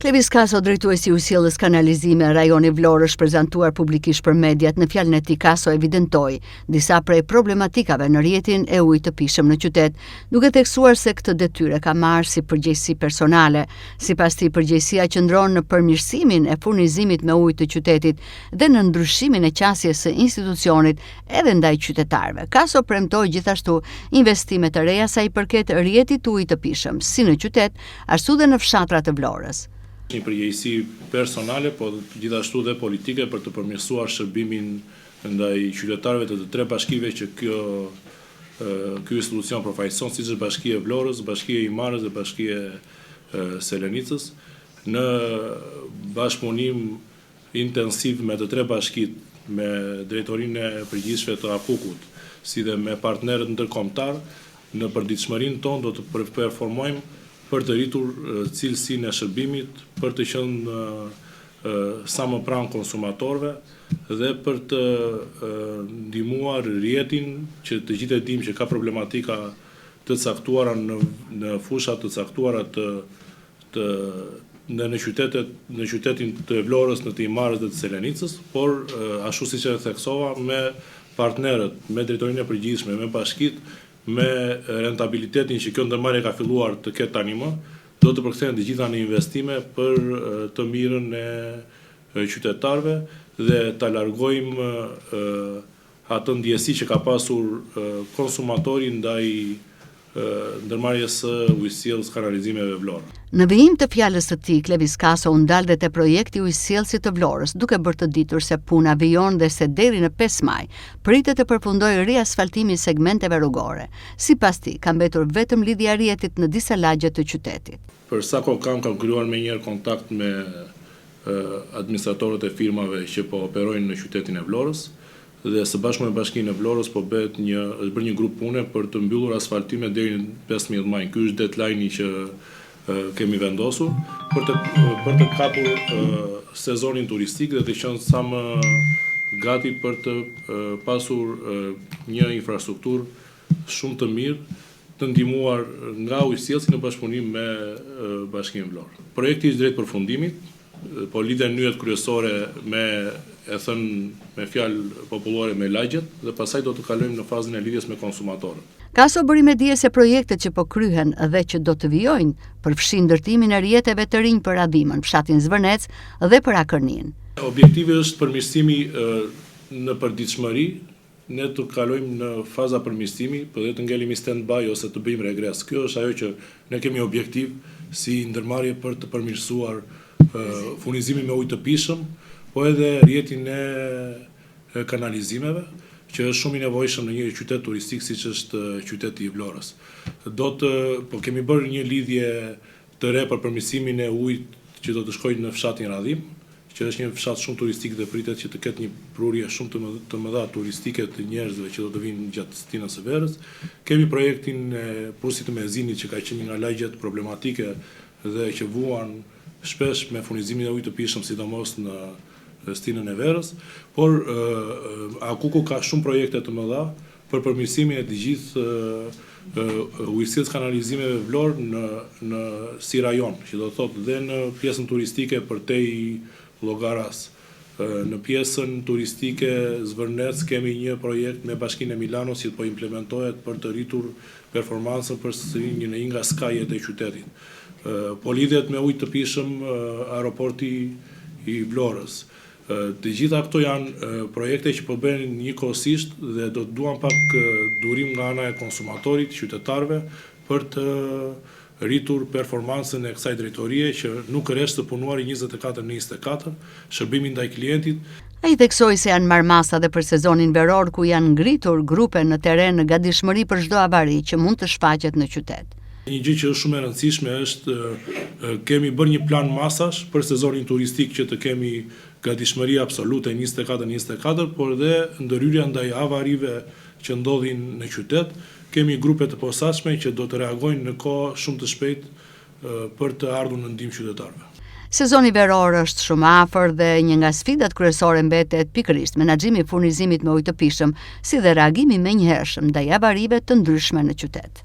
Klevis Kaso, drejtuesi i Ujësjellës Kanalizime rajoni Vlorës, prezantuar publikisht për mediat, në fjalën e tij Kaso evidentoi disa prej problematikave në rrjetin e ujit të pishëm në qytet, duke theksuar se këtë detyrë ka marrë si përgjegjësi personale. Sipas tij, përgjegjësia qëndron në përmirësimin e furnizimit me ujë të qytetit dhe në ndryshimin e qasjes së institucionit edhe ndaj qytetarëve. Kaso premtoi gjithashtu investime të reja sa i përket rrjetit të ujit të pishëm, si në qytet, ashtu dhe në fshatrat të Vlorës. Një përgjegjësi personale, po gjithashtu dhe politike për të përmirësuar shërbimin ndaj qytetarëve të tre bashkive që ky institucion përfaqëson, siç është Bashkia e Vlorës, Bashkia e Imarës dhe Bashkia e Selenicës, në bashkëpunim intensiv me të tre bashkitë, me drejtorinë e përgjithshme të Akukut, si dhe me partnerët ndërkombëtar, në përditshmërinë tonë do të performojmë për të rritur cilësinë e shërbimit, për të qenë sa më pranë konsumatorëve dhe për të ndihmuar rrjetin që të gjithë e dimë që ka problematika të caktuara në fusha të caktuara në qytetin të Vlorës, në të Imarës dhe të Selenicës, por ashtu siç e theksova, me partnerët, me drejtorinë e përgjithshme, me bashkitë, me rentabilitetin që kjo ndërmarrje ka filluar të ketë tani më, do të përkthehen të gjitha në investime për të mirën e qytetarëve dhe ta largojmë atë ndjesi që ka pasur konsumatori ndaj ndërmarrjes së ujësjellës kanalizimeve Vlorë. Në vijim të fjalës së tij, Klevis Kaso u ndal dhe te projekti ujësjellësit të Vlorës, duke bërë të ditur se puna vijon dhe se deri në 5 maj pritet të përfundojë riasfaltimi i segmenteve rrugore. Sipas tij, ka mbetur vetëm lidhja e rrjetit në disa lagje të qytetit. Për sa kohë kam krijuar menjëherë kontakt me administratorët e firmave që po operojnë në qytetin e Vlorës, dhe së bashku me Bashkinë e Vlorës po bëhet është bërë një grup pune për të mbyllur asfaltimet deri në 15 maj. Ky është deadline-i që kemi vendosur për të kapur sezonin turistik dhe të qenë sa më gati për të pasur një infrastrukturë shumë të mirë, të ndihmuar nga ujësjellësi në bashkëpunim me Bashkinë e Vlorës. Projekti është drejt përfundimit, po lidhen nyjet kryesore me fjalë popullore me lagjet dhe pastaj do të kalojmë në fazën e lidhjes me konsumatorët. Kaso bëri me dije se projektet që po kryhen dhe që do të vijojnë përfshin ndërtimin e rrjeteve të rinj për Adhimën, fshatin Zvërnec dhe për Akërnin. Objektivi është përmirësimi në përditshmëri, ne të kalojmë në faza përmirësimi, për dhe të ngelimi stand-by ose të bëjmë regres. Kjo është ajo që ne kemi objektiv si ndërmarrje për të përmirësuar furnizimin me ujë të pishëm, po edhe rrjetin e kanalizimeve, që është shumë i nevojshëm në një qytet turistik siç është qyteti i Vlorës. Po kemi bërë një lidhje të re për përmirësimin e ujit që do të shkojë në fshatin Radhim, që është një fshat shumë turistik dhe pritet që të ketë një prurje shumë të mëdha turistike të njerëzve që do të vinë gjatë stinës së verës. Kemi projektin e Pursit të Mezinit që ka qenë një nga lagjet problematike dhe që vuan shpesh me furnizimin e ujit të pishëm, sidomos në stinën e verës, por Akuku ka shumë projekte të mëdha për përmirësimin e të gjithë ujësjellës kanalizimeve Vlorë si rajon, që do të thotë dhe në pjesën turistike përtej Llogaras. Në pjesën turistike Zvërnec kemi një projekt me Bashkinë e Milanos që po implementohet për të rritur performancën për një nga skajet e qytetit. Po lidhet me ujë të pishëm aeroporti i Vlorës. Të gjitha këto janë projekte që po bëhen njëkohësisht dhe do të duan pak durim nga ana e konsumatorit, qytetarëve, për të rritur performancën e kësaj drejtorie që nuk rresht të punuari 24/24, shërbimi ndaj klientit. Ai theksoi se janë marrë masa dhe për sezonin veror ku janë ngritur grupe në terren në gatishmëri për çdo avari që mund të shfaqet në qytet. Një gjë që është shumë e rëndësishme është kemi bërë një plan masash për sezonin turistik që të kemi gatishmëri absolute 24/24, por dhe ndërhyrja ndaj avarive që ndodhin në qytet. Kemi grupe të posaçme që do të reagojnë në kohë shumë të shpejtë për të ardhur në ndihmë qytetarëve. Sezoni veror është shumë afër dhe një nga sfidat kryesore mbetet pikërisht menaxhimi i furnizimit me ujë të pishëm, si dhe reagimi menjëhershëm ndaj avarive të ndryshme në qytet.